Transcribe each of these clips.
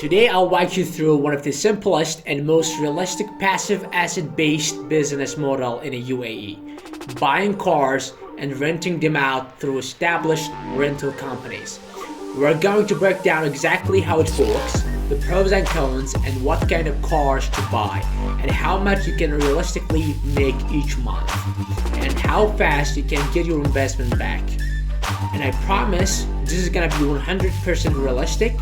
Today I'll walk you through one of the simplest and most realistic passive asset-based business model in the UAE, buying cars and renting them out through established rental companies. We're going to break down exactly how it works, the pros and cons, and what kind of cars to buy, and how much you can realistically make each month, and how fast you can get your investment back. And I promise this is gonna be 100% realistic,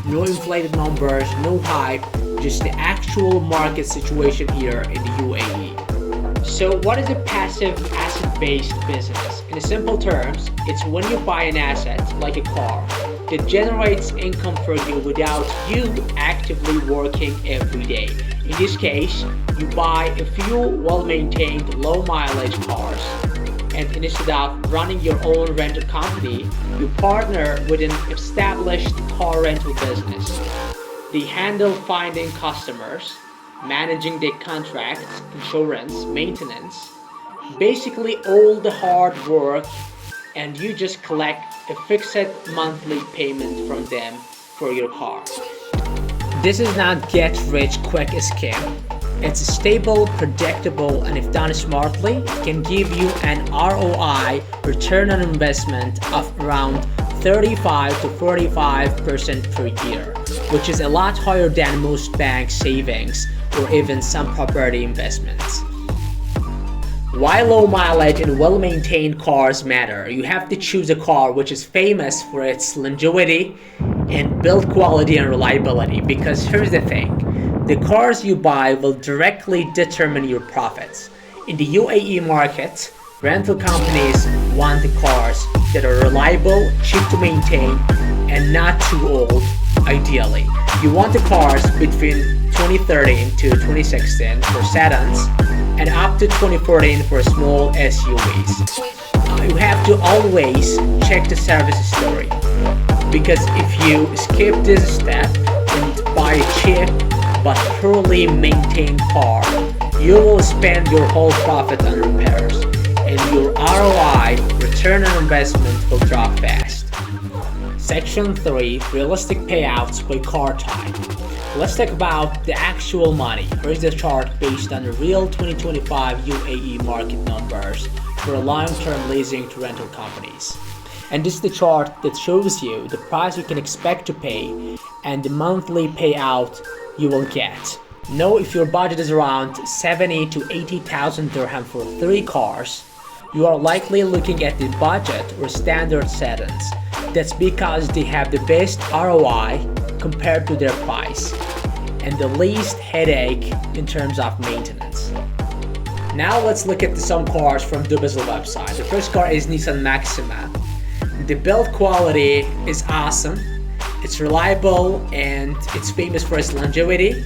no inflated numbers, no hype, just the actual market situation here in the UAE. So what is a passive asset-based business? In simple terms, it's when you buy an asset, like a car, that generates income for you without you actively working every day. In this case, you buy a few well-maintained, low-mileage cars, and instead of running your own rental company, you partner with an established car rental business. They handle finding customers, managing their contracts, insurance, maintenance, basically all the hard work, and you just collect a fixed monthly payment from them for your car. This is not get rich quick scam. It's stable, predictable, and if done smartly, it can give you an ROI, return on investment, of around 35 to 45% per year, which is a lot higher than most bank savings or even some property investments. Why low mileage and well-maintained cars matter? You have to choose a car which is famous for its longevity and build quality and reliability, because here's the thing. The cars you buy will directly determine your profits. In the UAE market, rental companies want the cars that are reliable, cheap to maintain, and not too old, ideally. You want the cars between 2013 to 2016 for sedans and up to 2014 for small SUVs. You have to always check the service history, because if you skip this step and buy a cheap but poorly maintained car, you will spend your whole profit on repairs, and your ROI, return on investment, will drop fast. Section 3, realistic payouts by car type. Let's talk about the actual money. Here's the chart based on the real 2025 UAE market numbers for long-term leasing to rental companies. And this is the chart that shows you the price you can expect to pay and the monthly payout you will get. Now, if your budget is around 70 to 80,000 dirham for 3 cars, you are likely looking at the budget or standard sedans. That's because they have the best ROI compared to their price and the least headache in terms of maintenance. Now let's look at some cars from the Bnfsl website. The first car is Nissan Maxima. The build quality is awesome. It's reliable and it's famous for its longevity.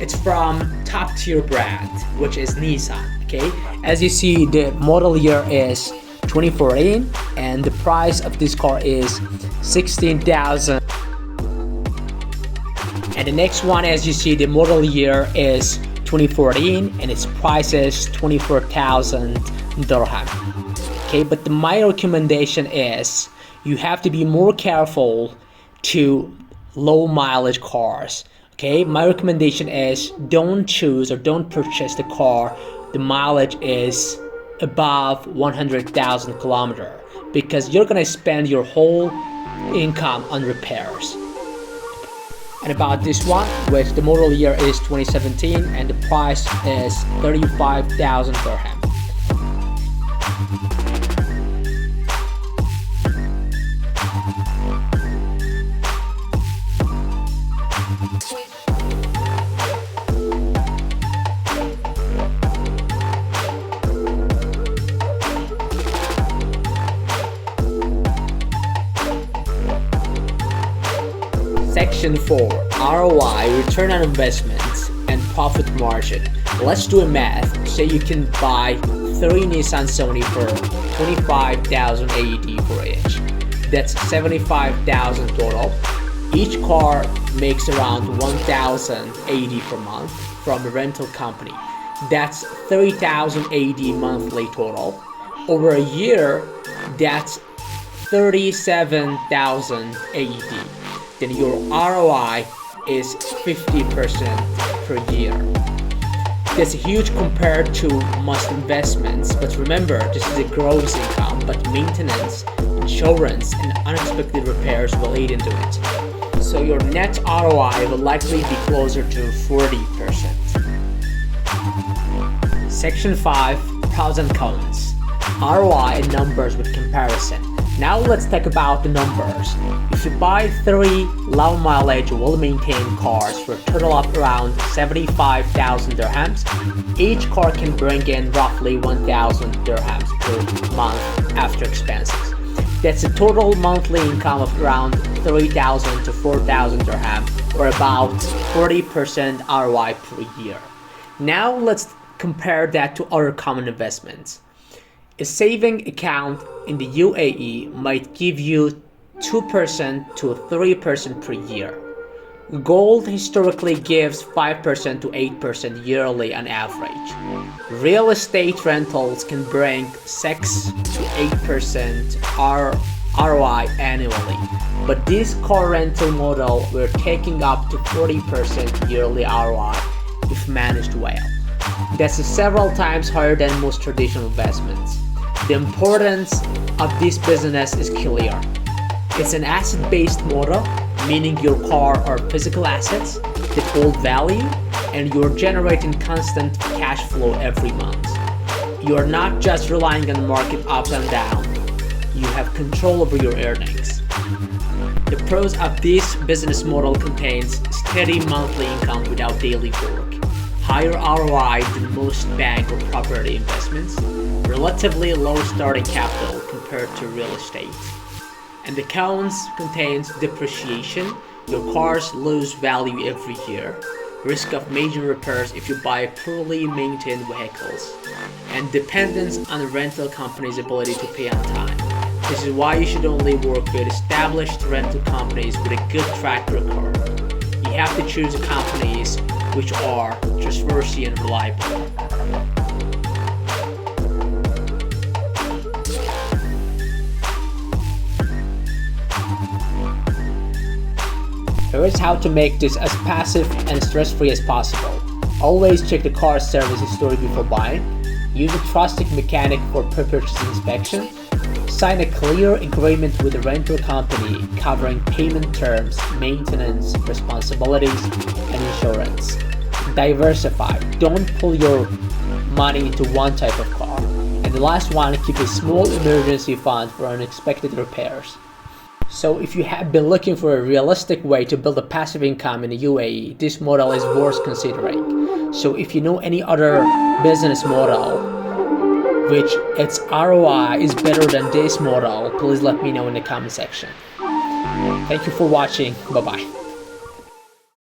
It's from top tier brand, which is Nissan, okay? As you see, the model year is 2014 and the price of this car is 16,000. And the next one, as you see, the model year is 2014 and its price is 24,000 dirham. Okay, but my recommendation is you have to be more careful to low mileage cars. Okay, my recommendation is don't choose or don't purchase the car the mileage is above 100,000 kilometers, because you're gonna spend your whole income on repairs. And about this one, which the model year is 2017 and the price is 35,000 dirham. Section 4, ROI, return on investment, and profit margin. Let's do a math. Say you can buy 3 Nissan Sony for 25,000 AED for each. That's 75,000 total. Each car makes around 1,000 AED per month from a rental company. That's 30,000 AED monthly total. Over a year, that's 37,000 AED. Then your ROI is 50% per year. That's huge compared to most investments, but remember, this is a gross income, but maintenance, insurance, and unexpected repairs will eat into it. So your net ROI will likely be closer to 40%. Section 5, Pros and Cons. ROI and numbers with comparison. Now let's talk about the numbers. If you buy 3 low mileage well-maintained cars for a total of around 75,000 dirhams, each car can bring in roughly 1,000 dirhams per month after expenses. That's a total monthly income of around 3,000 to 4,000 dirham, or about 40% ROI per year. Now let's compare that to other common investments. A saving account in the UAE might give you 2% to 3% per year. Gold historically gives 5% to 8% yearly on average. Real estate rentals can bring 6 to 8% ROI annually, but this car rental model we're taking up to 40% yearly ROI if managed well. That's several times higher than most traditional investments. The importance of this business is clear. It's an asset-based model, meaning your car are physical assets that hold value and you're generating constant cash flow every month. You're not just relying on market ups and downs. You have control over your earnings. The pros of this business model contains steady monthly income without daily work, higher ROI than most bank or property investments, relatively low starting capital compared to real estate. And the cons contains depreciation. Your cars lose value every year, risk of major repairs if you buy poorly maintained vehicles, and dependence on the rental company's ability to pay on time. This is why you should only work with established rental companies with a good track record. You have to choose companies which are trustworthy and reliable. Here is how to make this as passive and stress-free as possible. Always check the car's service history before buying. Use a trusted mechanic for pre-purchase inspection. Sign a clear agreement with the rental company covering payment terms, maintenance, responsibilities, and insurance. Diversify. Don't pull your money into one type of car. And the last one, keep a small emergency fund for unexpected repairs. So if you have been looking for a realistic way to build a passive income in the UAE, this model is worth considering. So if you know any other business model which its ROI is better than this model, please let me know in the comment section. Thank you for watching. Bye bye.